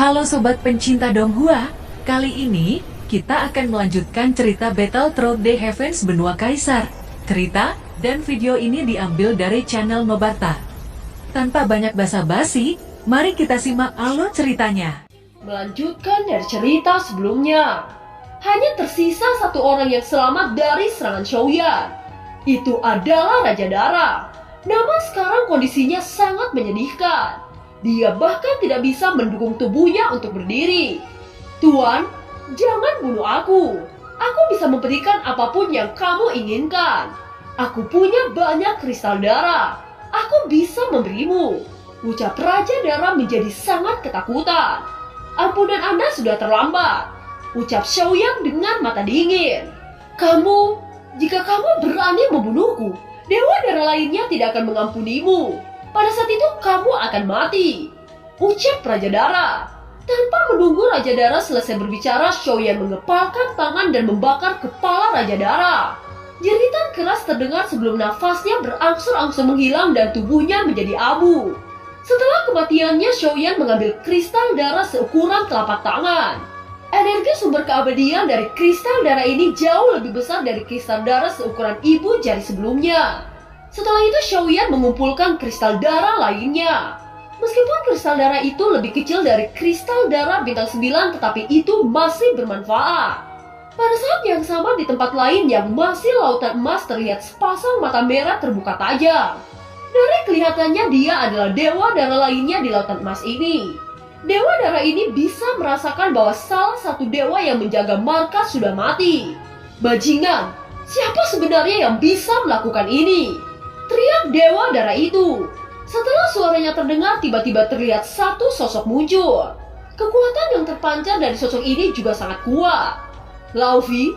Halo Sobat pencinta Donghua, kali ini kita akan melanjutkan cerita Battle Through the Heavens Benua Kaisar. Cerita dan video ini diambil dari channel Nobarta. Tanpa banyak basa-basi, mari kita simak alur ceritanya. Melanjutkan dari cerita sebelumnya, hanya tersisa satu orang yang selamat dari serangan Xiaoyan. Itu adalah Raja Dara. Namun sekarang kondisinya sangat menyedihkan. Dia bahkan tidak bisa mendukung tubuhnya untuk berdiri. Tuan, jangan bunuh aku. Aku bisa memberikan apapun yang kamu inginkan. Aku punya banyak kristal darah. Aku bisa memberimu. Ucap Raja Dara menjadi sangat ketakutan. Ampunan Anda sudah terlambat. Ucap Xiaoyan dengan mata dingin. Jika kamu berani membunuhku, Dewa Dara lainnya tidak akan mengampunimu. Pada saat itu kamu akan mati. Ucap Raja Dara. Tanpa menunggu Raja Dara selesai berbicara, Xiaoyan mengepalkan tangan dan membakar kepala Raja Dara. Jeritan keras terdengar sebelum nafasnya berangsur-angsur menghilang dan tubuhnya menjadi abu. Setelah kematiannya, Xiaoyan mengambil kristal darah seukuran telapak tangan. Energi sumber keabadian dari kristal darah ini jauh lebih besar dari kristal darah seukuran ibu jari sebelumnya. Setelah itu Xiaoyan mengumpulkan kristal darah lainnya. Meskipun kristal darah itu lebih kecil dari kristal darah bintang 9, tetapi itu masih bermanfaat. Pada saat yang sama di tempat lain yang masih lautan emas terlihat sepasang mata merah terbuka tajam. Dari kelihatannya dia adalah dewa darah lainnya di lautan emas ini. Dewa darah ini bisa merasakan bahwa salah satu dewa yang menjaga markas sudah mati. Bajingan, siapa sebenarnya yang bisa melakukan ini? Teriak dewa darah itu. Setelah suaranya terdengar, tiba-tiba terlihat satu sosok muncul. Kekuatan yang terpancar dari sosok ini juga sangat kuat. Laufey,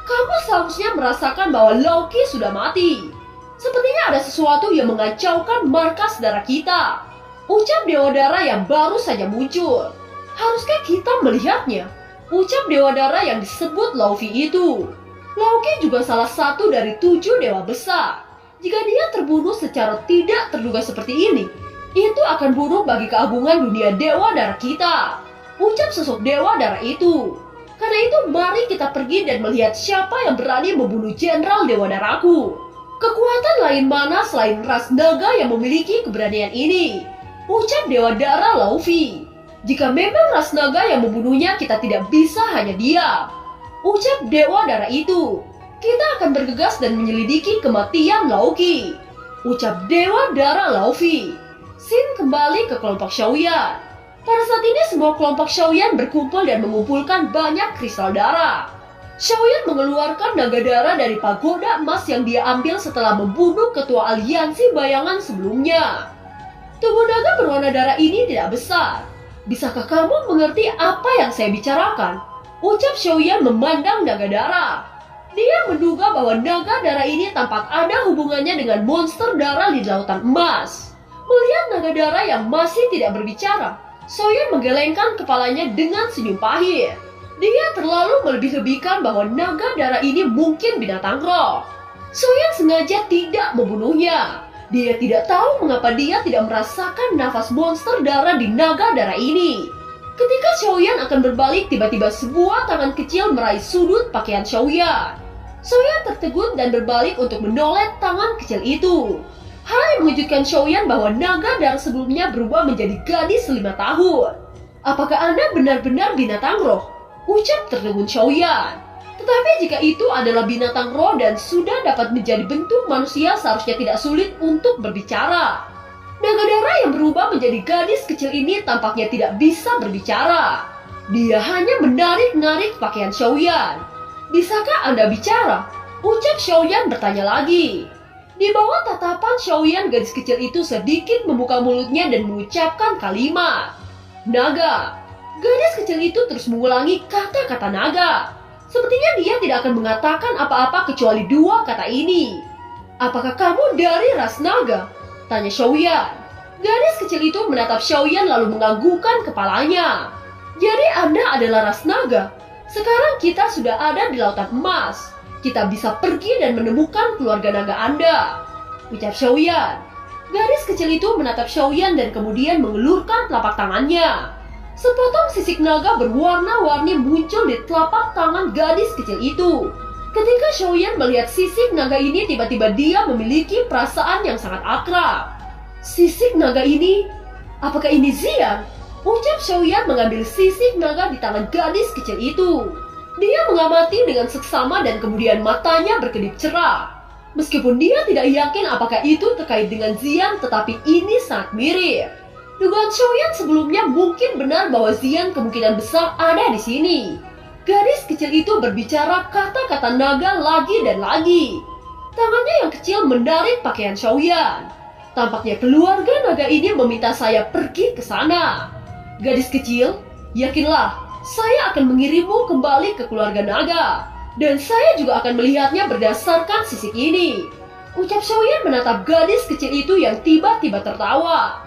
kamu seharusnya merasakan bahwa Laoki sudah mati. Sepertinya ada sesuatu yang mengacaukan markas darah kita. Ucap dewa darah yang baru saja muncul. Haruskah kita melihatnya? Ucap dewa darah yang disebut Laufey itu. Laoki juga salah satu dari 7 dewa besar. Jika dia terbunuh secara tidak terduga seperti ini, itu akan buruk bagi keagungan dunia dewa darah kita. Ucap sosok dewa darah itu. Karena itu mari kita pergi dan melihat siapa yang berani membunuh jenderal dewa darahku. Kekuatan lain mana selain ras naga yang memiliki keberanian ini? Ucap dewa darah Laufey. Jika memang ras naga yang membunuhnya, kita tidak bisa hanya diam. Ucap dewa darah itu. Kita akan bergegas dan menyelidiki kematian Laoki. Ucap dewa darah Laufey. Xin kembali ke kelompok Xiaoyan. Pada saat ini semua kelompok Xiaoyan berkumpul dan mengumpulkan banyak kristal darah. Xiaoyan mengeluarkan naga darah dari pagoda emas yang dia ambil setelah membunuh ketua aliansi bayangan sebelumnya. Tubuh naga berwarna darah ini tidak besar. Bisakah kamu mengerti apa yang saya bicarakan? Ucap Xiaoyan memandang naga darah. Dia menduga bahwa naga darah ini tampak ada hubungannya dengan monster darah di lautan emas. Melihat naga darah yang masih tidak berbicara, Xiaoyan menggelengkan kepalanya dengan senyum pahit. Dia terlalu melebih-lebihkan bahwa naga darah ini mungkin binatang roh. Xiaoyan sengaja tidak membunuhnya. Dia tidak tahu mengapa dia tidak merasakan nafas monster darah di naga darah ini. Ketika Xiaoyan akan berbalik, tiba-tiba sebuah tangan kecil meraih sudut pakaian Xiaoyan. Xiaoyan tertegun dan berbalik untuk menoleh tangan kecil itu. Hal yang mengejutkan Xiaoyan bahwa naga darah sebelumnya berubah menjadi gadis 5 tahun. Apakah Anda benar-benar binatang roh? Ucap tertegun Xiaoyan. Tetapi jika itu adalah binatang roh dan sudah dapat menjadi bentuk manusia, seharusnya tidak sulit untuk berbicara. Naga darah yang berubah menjadi gadis kecil ini tampaknya tidak bisa berbicara. Dia hanya menarik-narik pakaian Xiaoyan. Bisakah Anda bicara? Ucap Xiaoyan bertanya lagi. Di bawah tatapan Xiaoyan, gadis kecil itu sedikit membuka mulutnya dan mengucapkan kalimat. Naga. Gadis kecil itu terus mengulangi kata-kata naga. Sepertinya dia tidak akan mengatakan apa-apa kecuali 2 kata ini. Apakah kamu dari ras naga? Tanya Xiaoyan. Gadis kecil itu menatap Xiaoyan lalu menganggukkan kepalanya. Jadi Anda adalah ras naga? Sekarang kita sudah ada di lautan emas. Kita bisa pergi dan menemukan keluarga naga Anda. Ucap Xiaoyan. Gadis kecil itu menatap Xiaoyan dan kemudian mengelurkan telapak tangannya. Sepotong sisik naga berwarna-warni muncul di telapak tangan gadis kecil itu. Ketika Xiaoyan melihat sisik naga ini, tiba-tiba dia memiliki perasaan yang sangat akrab. Sisik naga ini? Apakah ini Zian? Ucap Xiaoyan mengambil sisik naga di tangan gadis kecil itu. Dia mengamati dengan seksama dan kemudian matanya berkedip cerah. Meskipun dia tidak yakin apakah itu terkait dengan Zian, tetapi ini sangat mirip. Dugaan Xiaoyan sebelumnya mungkin benar bahwa Zian kemungkinan besar ada di sini. Gadis kecil itu berbicara kata-kata naga lagi dan lagi. Tangannya yang kecil menarik pakaian Xiaoyan. Tampaknya keluarga naga ini meminta saya pergi ke sana. Gadis kecil, yakinlah, saya akan mengirimmu kembali ke keluarga naga. Dan saya juga akan melihatnya berdasarkan sisik ini. Ucap Xiaoyan menatap gadis kecil itu yang tiba-tiba tertawa.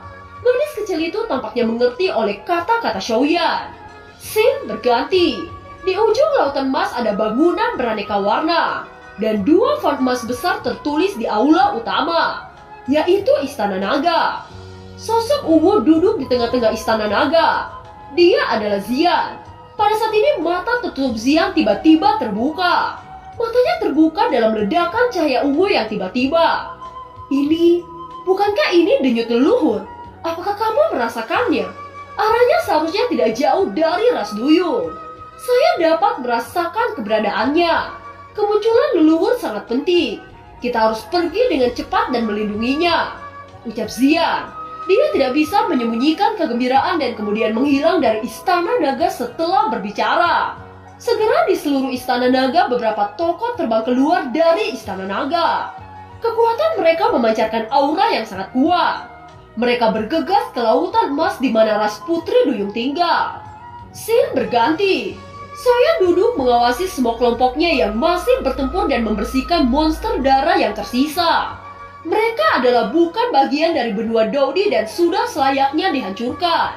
Gadis kecil itu tampaknya mengerti oleh kata-kata Xiaoyan. Scene berganti. Di ujung lautan emas ada bangunan beraneka warna. Dan 2 font emas besar tertulis di aula utama, yaitu Istana Naga. Sosok ungu duduk di tengah-tengah Istana Naga. Dia adalah Zian. Pada saat ini mata tertutup Zian tiba-tiba terbuka. Matanya terbuka dalam ledakan cahaya ungu yang tiba-tiba. Bukankah ini denyut leluhur? Apakah kamu merasakannya? Arahnya seharusnya tidak jauh dari ras duyung. Saya dapat merasakan keberadaannya. Kemunculan leluhur sangat penting. Kita harus pergi dengan cepat dan melindunginya, ucap Zian. Dia tidak bisa menyembunyikan kegembiraan dan kemudian menghilang dari Istana Naga setelah berbicara. Segera di seluruh Istana Naga beberapa tokoh terbang keluar dari Istana Naga. Kekuatan mereka memancarkan aura yang sangat kuat. Mereka bergegas ke lautan emas di mana ras Putri Duyung tinggal. Scene berganti. Saya duduk mengawasi semua kelompoknya yang masih bertempur dan membersihkan monster darah yang tersisa. Mereka adalah bukan bagian dari benua Daudi dan sudah selayaknya dihancurkan.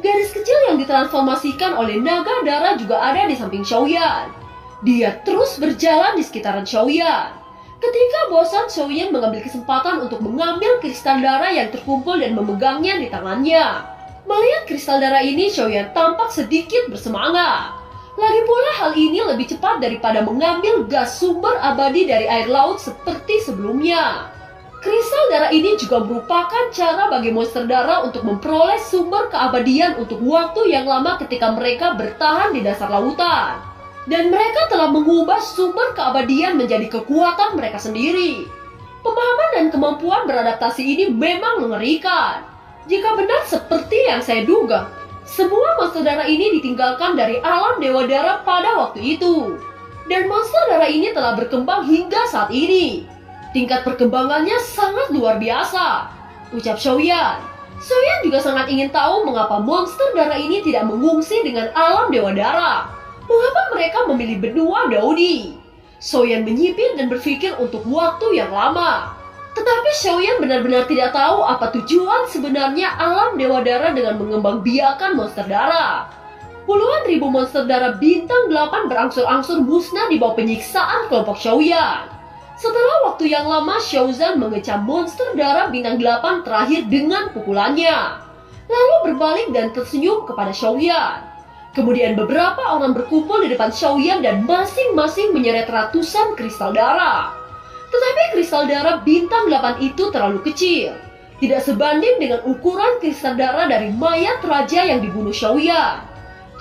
Gadis kecil yang ditransformasikan oleh naga darah juga ada di samping Xiaoyan. Dia terus berjalan di sekitaran Xiaoyan. Ketika bosan, Xiaoyan mengambil kesempatan untuk mengambil kristal darah yang terkumpul dan memegangnya di tangannya. Melihat kristal darah ini, Xiaoyan tampak sedikit bersemangat. Lagi pula hal ini lebih cepat daripada mengambil gas sumber abadi dari air laut seperti sebelumnya. Kristal darah ini juga merupakan cara bagi monster darah untuk memperoleh sumber keabadian untuk waktu yang lama ketika mereka bertahan di dasar lautan. Dan mereka telah mengubah sumber keabadian menjadi kekuatan mereka sendiri. Pemahaman dan kemampuan beradaptasi ini memang mengerikan. Jika benar seperti yang saya duga, semua monster darah ini ditinggalkan dari alam Dewa Darah pada waktu itu. Dan monster darah ini telah berkembang hingga saat ini. Tingkat perkembangannya sangat luar biasa, ucap Xiaoyan. Xiaoyan juga sangat ingin tahu mengapa monster darah ini tidak mengungsi dengan alam Dewa Darah. Mengapa mereka memilih benua Daudi? Xiaoyan menyipir dan berpikir untuk waktu yang lama. Tetapi Xiaoyan benar-benar tidak tahu apa tujuan sebenarnya alam Dewa Darah dengan mengembangbiakan monster darah. Puluhan ribu monster darah bintang 8 berangsur-angsur musnah di bawah penyiksaan kelompok Xiaoyan. Setelah waktu yang lama, Xiaozan mengecam monster darah bintang 8 terakhir dengan pukulannya. Lalu berbalik dan tersenyum kepada Xiaoyan. Kemudian beberapa orang berkumpul di depan Xiaoyan dan masing-masing menyeret ratusan kristal darah. Tetapi kristal darah bintang 8 itu terlalu kecil. Tidak sebanding dengan ukuran kristal darah dari mayat raja yang dibunuh Xiaoyan.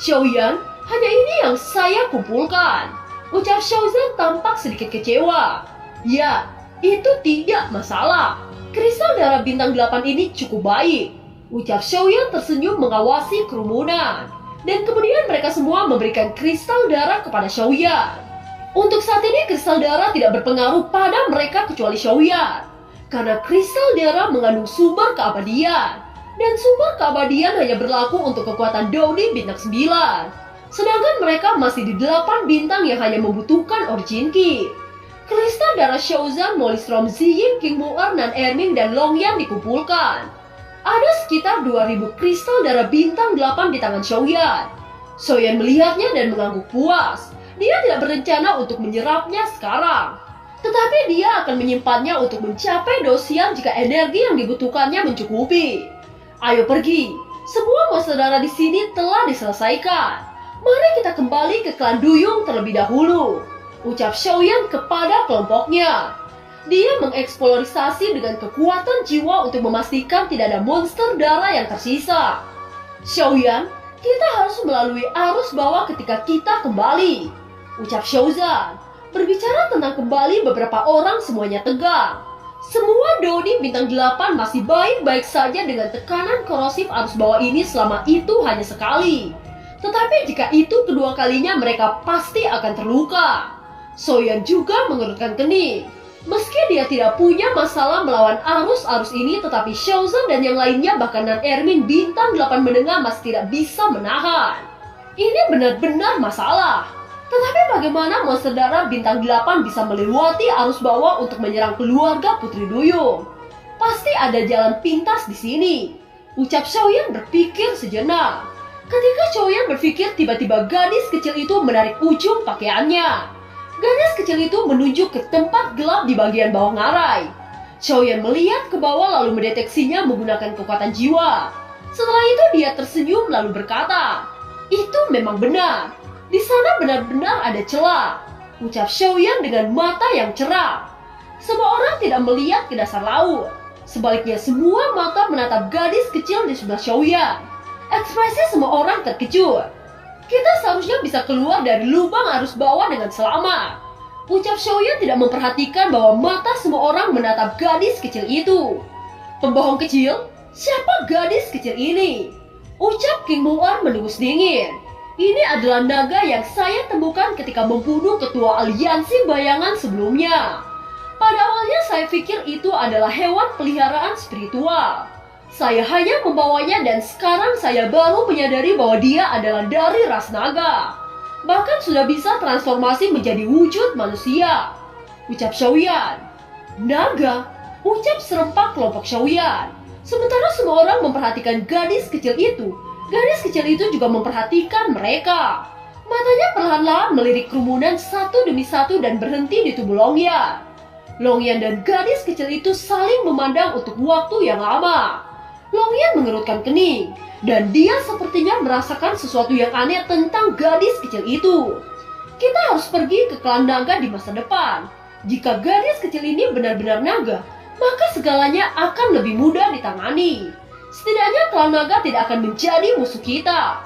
Xiaoyan, hanya ini yang saya kumpulkan, ucap Xiaozan tampak sedikit kecewa. Ya, itu tidak masalah. Kristal darah bintang 8 ini cukup baik, ucap Xiaoyan tersenyum mengawasi kerumunan. Dan kemudian mereka semua memberikan kristal darah kepada Xiaoyan. Untuk saat ini kristal darah tidak berpengaruh pada mereka kecuali Xiaoyan. Karena kristal darah mengandung sumber keabadian. Dan sumber keabadian hanya berlaku untuk kekuatan Daudi bintang 9. Sedangkan mereka masih di 8 bintang yang hanya membutuhkan origin key. Kristal darah Xiaozan, Molistrom, Ziying, King Mu'er, Nan Erming, dan Longyang dikumpulkan. Ada sekitar 2000 kristal darah bintang 8 di tangan Xiaoyan. Xiaoyan melihatnya dan mengangguk puas. Dia tidak berencana untuk menyerapnya sekarang. Tetapi dia akan menyimpannya untuk mencapai dosian jika energi yang dibutuhkannya mencukupi. Ayo pergi, Semua monster darah di sini telah diselesaikan. Mari kita kembali ke klan Duyung terlebih dahulu, ucap Xiaoyan kepada kelompoknya. Dia mengeksplorasi dengan kekuatan jiwa untuk memastikan tidak ada monster darah yang tersisa. Xiaoyan, kita harus melalui arus bawah ketika kita kembali, ucap Xiaozan. Berbicara tentang kembali, beberapa orang semuanya tegang. Semua Doni bintang 8 masih baik-baik saja dengan tekanan korosif arus bawah ini selama itu hanya sekali. Tetapi jika itu kedua kalinya, mereka pasti akan terluka. Soyan juga mengerutkan kening. Meski dia tidak punya masalah melawan arus-arus ini, tetapi Xiaozan dan yang lainnya, bahkan Nan Ermin bintang 8 menengah masih tidak bisa menahan. Ini benar-benar masalah. Tetapi bagaimana monster darah bintang 8 bisa melewati arus bawah untuk menyerang keluarga Putri Duyung? Pasti ada jalan pintas di sini, ucap Xiaoyan berpikir sejenak. Ketika Xiaoyan berpikir, tiba-tiba gadis kecil itu menarik ujung pakaiannya. Gadis kecil itu menunjuk ke tempat gelap di bagian bawah ngarai. Xiaoyan melihat ke bawah lalu mendeteksinya menggunakan kekuatan jiwa. Setelah itu dia tersenyum lalu berkata, "Itu memang benar. Di sana benar-benar ada celah," ucap Xiaoyan dengan mata yang cerah. Semua orang tidak melihat ke dasar laut. Sebaliknya semua mata menatap gadis kecil di sebelah Xiaoyan. Ekspresi semua orang terkejut. "Kita seharusnya bisa keluar dari lubang arus bawah dengan selamat," ucap Xiaoyan tidak memperhatikan bahwa mata semua orang menatap gadis kecil itu. "Pembohong kecil, siapa gadis kecil ini?" ucap King Muar mendengus dingin. "Ini adalah naga yang saya temukan ketika membunuh ketua aliansi bayangan sebelumnya. Pada awalnya saya pikir itu adalah hewan peliharaan spiritual. Saya hanya membawanya dan sekarang saya baru menyadari bahwa dia adalah dari ras naga. Bahkan sudah bisa transformasi menjadi wujud manusia," ucap Xiaoyan. "Naga?" ucap serempak kelompok Xiaoyan. Sementara semua orang memperhatikan gadis kecil itu, gadis kecil itu juga memperhatikan mereka. Matanya perlahan-lahan melirik kerumunan satu demi satu dan berhenti di tubuh Longyan. Longyan dan gadis kecil itu saling memandang untuk waktu yang lama. Longyan mengerutkan kening, dan dia sepertinya merasakan sesuatu yang aneh tentang gadis kecil itu. "Kita harus pergi ke klan naga di masa depan. Jika gadis kecil ini benar-benar naga, maka segalanya akan lebih mudah ditangani. Setidaknya klan naga tidak akan menjadi musuh kita,"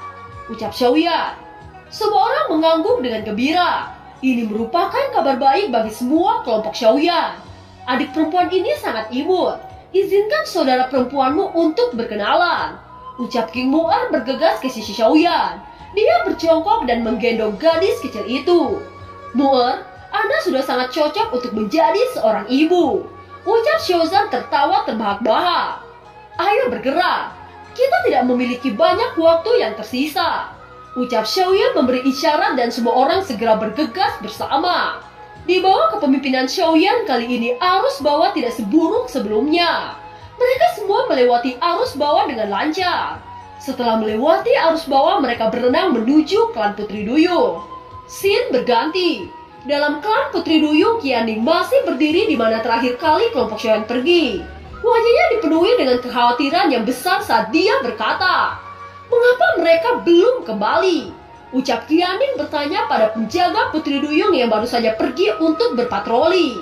ucap Xiaoyan. Semua orang mengangguk dengan gembira. Ini merupakan kabar baik bagi semua kelompok Xiaoyan. Adik perempuan ini sangat imut. "Izinkan saudara perempuanmu untuk berkenalan," ucap King Muar bergegas ke sisi Xiaoyan. Dia berjongkok dan menggendong gadis kecil itu. "Muar, Anda sudah sangat cocok untuk menjadi seorang ibu," ucap Xiaozan tertawa terbahak-bahak. "Ayo bergerak, kita tidak memiliki banyak waktu yang tersisa," ucap Xiaoyan memberi isyarat dan semua orang segera bergegas bersama. Di bawah kepemimpinan Xiaoyan kali ini arus bawah tidak seburuk sebelumnya. Mereka semua melewati arus bawah dengan lancar. Setelah melewati arus bawah, mereka berenang menuju klan Putri Duyung. Scene berganti. Dalam klan Putri Duyung, Qianing masih berdiri di mana terakhir kali kelompok Xiaoyan pergi. Wajahnya dipenuhi dengan kekhawatiran yang besar saat dia berkata, "Mengapa mereka belum kembali?" ucap Qianing bertanya pada penjaga Putri Duyung yang baru saja pergi untuk berpatroli.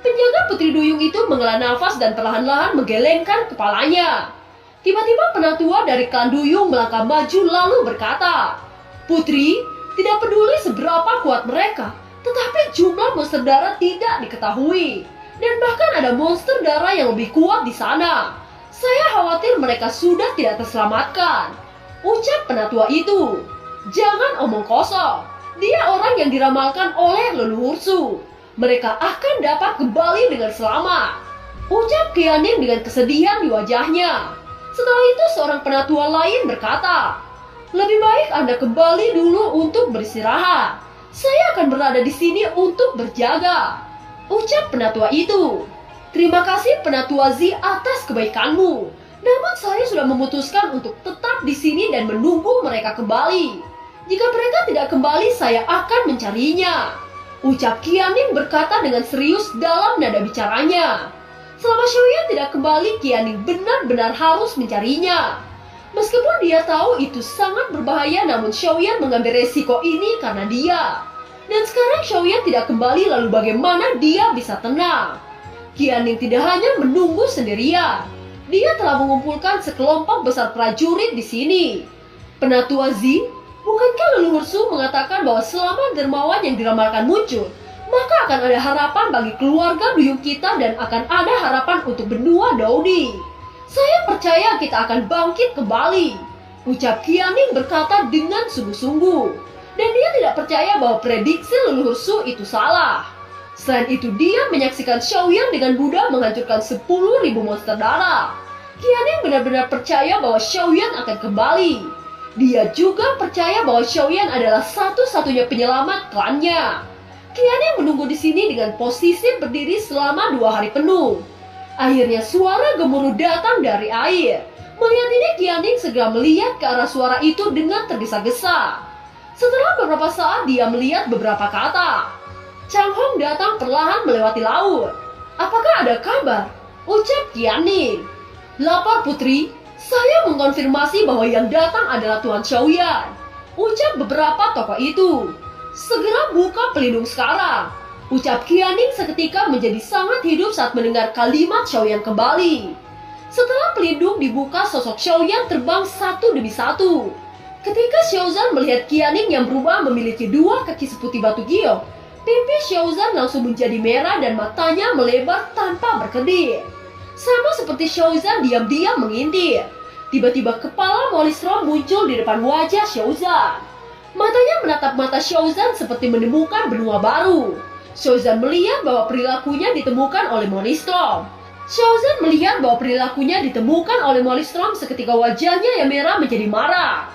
Penjaga Putri Duyung itu menghela nafas dan perlahan-lahan menggelengkan kepalanya. Tiba-tiba penatua dari klan Duyung melangkah maju lalu berkata, "Putri, tidak peduli seberapa kuat mereka, tetapi jumlah monster darah tidak diketahui. Dan bahkan ada monster darah yang lebih kuat di sana. Saya khawatir mereka sudah tidak terselamatkan," ucap penatua itu. "Jangan omong kosong. Dia orang yang diramalkan oleh leluhursu. Mereka akan dapat kembali dengan selamat," ucap Qianing dengan kesedihan di wajahnya. Setelah itu seorang penatua lain berkata, "Lebih baik Anda kembali dulu untuk beristirahat. Saya akan berada di sini untuk berjaga," ucap penatua itu. "Terima kasih penatua Zi atas kebaikanmu. Namun saya sudah memutuskan untuk tetap di sini dan menunggu mereka kembali. Jika mereka tidak kembali, saya akan mencarinya," ucap Qianing berkata dengan serius dalam nada bicaranya. Selama Xiaoyan tidak kembali, Qianing benar-benar harus mencarinya. Meskipun dia tahu itu sangat berbahaya, namun Xiaoyan mengambil resiko ini karena dia. Dan sekarang Xiaoyan tidak kembali, lalu bagaimana dia bisa tenang? Qianning tidak hanya menunggu sendirian. Dia telah mengumpulkan sekelompok besar prajurit di sini. Penatua Zi, bukankah leluhur Su mengatakan bahwa selama dermawan yang diramalkan muncul, maka akan ada harapan bagi keluarga duyung kita dan akan ada harapan untuk benua Daudi. Saya percaya kita akan bangkit kembali, ucap Qianning berkata dengan sungguh-sungguh. Dan dia tidak percaya bahwa prediksi leluhur Su itu salah. Selain itu, dia menyaksikan Xiaoyan dengan mudah menghancurkan 10.000 monster darah. Qianning benar-benar percaya bahwa Xiaoyan akan kembali. Dia juga percaya bahwa Xiaoyan adalah satu-satunya penyelamat klannya. Qianning menunggu di sini dengan posisi berdiri selama 2 hari penuh. Akhirnya suara gemuruh datang dari air. Melihat ini, Qianning segera melihat ke arah suara itu dengan tergesa-gesa. Setelah beberapa saat, dia melihat beberapa kata. Chang Hong datang perlahan melewati laut. Apakah ada kabar? Ucap Qianning. Lapor putri, saya mengkonfirmasi bahwa yang datang adalah Tuan Xiaoyan. Ucap beberapa tokoh itu. Segera buka pelindung sekarang. Ucap Qianning seketika menjadi sangat hidup saat mendengar kalimat Xiaoyan kembali. Setelah pelindung dibuka, sosok Xiaoyan terbang satu demi satu. Ketika Xiaozan melihat Qianning yang berubah memiliki 2 kaki seputih batu giok, pipi Xiaozan langsung menjadi merah dan matanya melebar tanpa berkedip. Sama seperti Xiaozan diam-diam mengintip. Tiba-tiba kepala Molistrom muncul di depan wajah Xiaozan. Matanya menatap mata Xiaozan seperti menemukan benua baru. Xiaozan melihat bahwa perilakunya ditemukan oleh Molistrom. Xiaozan melihat bahwa perilakunya ditemukan oleh Molistrom seketika wajahnya yang merah menjadi marah.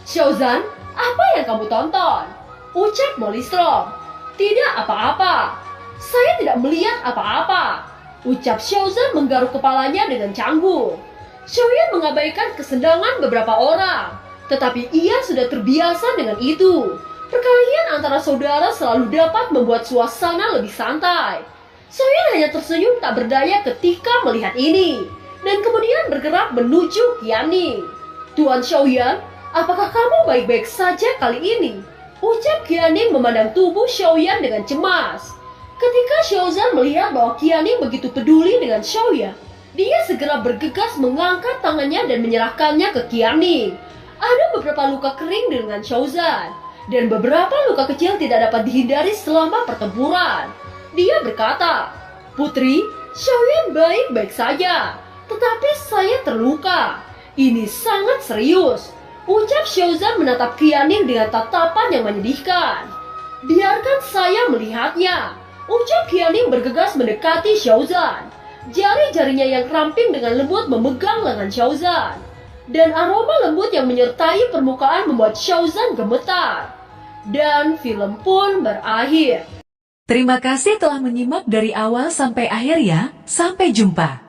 Xiaozan, apa yang kamu tonton? Ucap Molistrom. Tidak apa-apa. Saya tidak melihat apa-apa. Ucap Xiaozan menggaruk kepalanya dengan canggung. Xiaoyan mengabaikan kesenangan beberapa orang. Tetapi ia sudah terbiasa dengan itu. Perkelahian antara saudara selalu dapat membuat suasana lebih santai. Xiaoyan hanya tersenyum tak berdaya ketika melihat ini. Dan kemudian bergerak menuju Qianning. Tuan Xiaoyan, apakah kamu baik-baik saja kali ini? Ucap Qianning memandang tubuh Xiaoyan dengan cemas. Ketika Xiaozan melihat bahwa Qianning begitu peduli dengan Xiaoyan, dia segera bergegas mengangkat tangannya dan menyerahkannya ke Qianning. Ada beberapa luka kering dengan Xiaozan, dan beberapa luka kecil tidak dapat dihindari selama pertempuran. Dia berkata, Putri, Xiaoyan baik-baik saja, tetapi saya terluka. Ini sangat serius. Ucap Xiaozan menatap Qianning dengan tatapan yang menyedihkan. Biarkan saya melihatnya. Ucap Qianning bergegas mendekati Xiaozan. Jari-jarinya yang ramping dengan lembut memegang lengan Xiaozan. Dan aroma lembut yang menyertai permukaan membuat Xiaozan gemetar. Dan film pun berakhir. Terima kasih telah menyimak dari awal sampai akhir ya. Sampai jumpa.